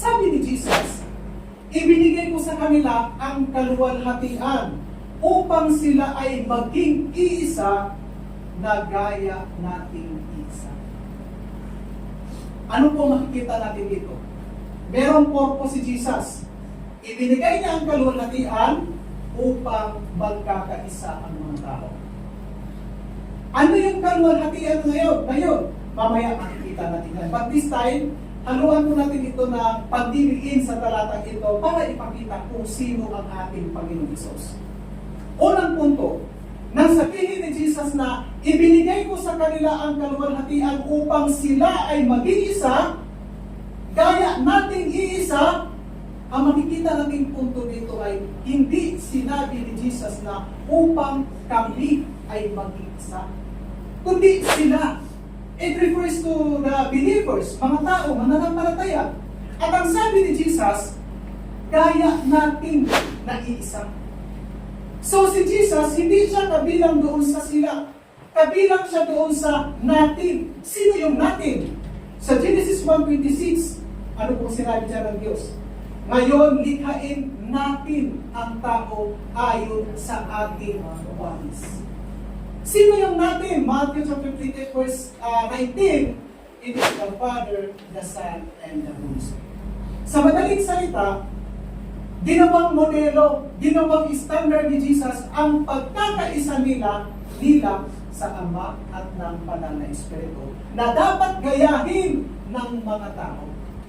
Sabi ni Jesus, ibinigay ko sa kanila ang kaluwalhatian upang sila ay maging iisa na gaya nating iisa. Ano po makikita natin dito? Merong purpose si Jesus. Ibinigay niya ang kaluwalhatian upang magkakaisa ang mga tao. Ano yung kaluwalhatian ngayon? Mamaya makikita natin yan. But this time, haluan po natin ito na pagdiriin sa talatang ito para ipakita kung sino ang ating Panginoong Hesus. Unang punto, nang sabihin ni Jesus na ibinigay ko sa kanila ang kaluwalhatian upang sila ay maging isa, gaya nating iisa, ang makikita nating punto dito ay hindi sinabi ni Jesus na upang kami ay maging isa, kundi sila. It refers to the believers, mga tao, mananampalataya. At ang sabi ni Jesus, gaya nating naiisa. So si Jesus, hindi siya kabilang doon sa sila. Kabilang siya doon sa natin. Sino yung natin? Sa Genesis 1:26, ano pong sinabi dyan ng Diyos? Ngayon, likhain natin ang tao ayon sa ating walis. Sino yung natin? Matthew chapter 28 verse 19, it is the Father, the Son, and the Holy Spirit. Sa madaling salita, ginawang modelo, ginawang standard ni Jesus ang pagkakaisa nila sa Ama at ng Banal na Espiritu na dapat gayahin ng mga tao.